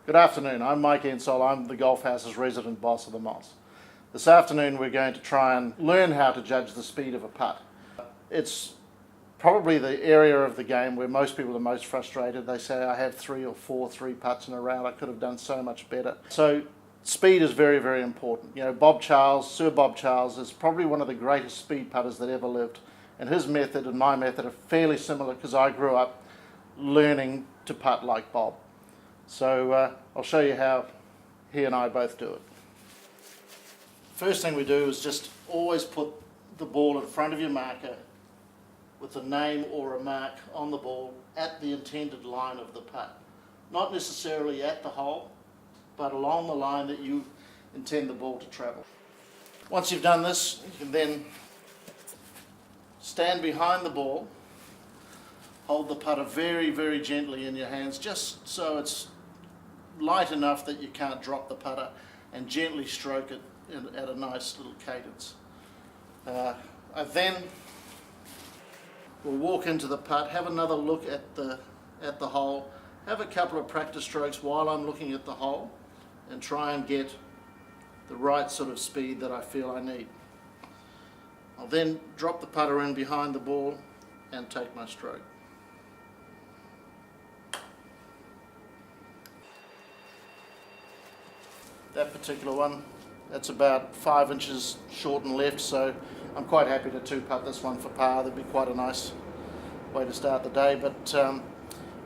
Good afternoon, I'm Mike Ensol, I'm the Golf House's resident boss of the Moss. This afternoon we're going to try and learn how to judge the speed of a putt. It's probably the area of the game where most people are most frustrated. They say, I have 3 or 4 3-putts in a round, I could have done so much better. So speed is very, very important. You know, Sir Bob Charles is probably one of the greatest speed putters that ever lived. And his method and my method are fairly similar because I grew up learning to putt like Bob. So I'll show you how he and I both do it. First thing we do is just always put the ball in front of your marker with a name or a mark on the ball at the intended line of the putt. Not necessarily at the hole, but along the line that you intend the ball to travel. Once you've done this, you can then stand behind the ball, hold the putter very, very gently in your hands, just so it's light enough that you can't drop the putter, and gently stroke it at a nice little cadence. I then will walk into the putt, have another look at the hole, have a couple of practice strokes while I'm looking at the hole, and try and get the right sort of speed that I feel I need. I'll then drop the putter in behind the ball and take my stroke. That particular one, that's about 5 inches short and left, so I'm quite happy to 2-putt this one for par. That'd be quite a nice way to start the day. But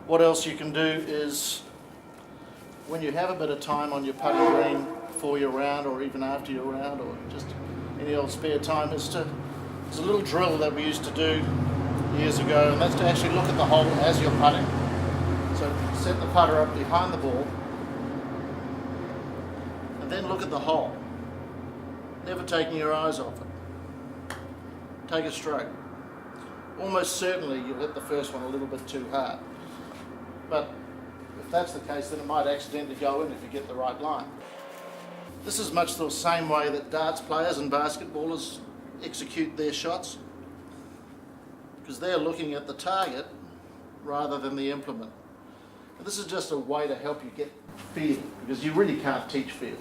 what else you can do is, when you have a bit of time on your putting green before your round, or even after your round, or just any old spare time, there's a little drill that we used to do years ago, and that's to actually look at the hole as you're putting. So set the putter up behind the ball, then look at the hole, never taking your eyes off it. Take a stroke. Almost certainly you'll hit the first one a little bit too hard, but if that's the case, then it might accidentally go in if you get the right line. This is much the same way that darts players and basketballers execute their shots, because they're looking at the target rather than the implement. And this is just a way to help you get feel, because you really can't teach feel.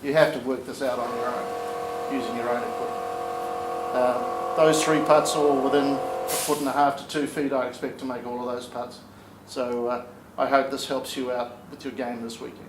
You have to work this out on your own, using your own equipment. Those 3 putts all within 1.5 to 2 feet, I expect to make all of those putts. So I hope this helps you out with your game this weekend.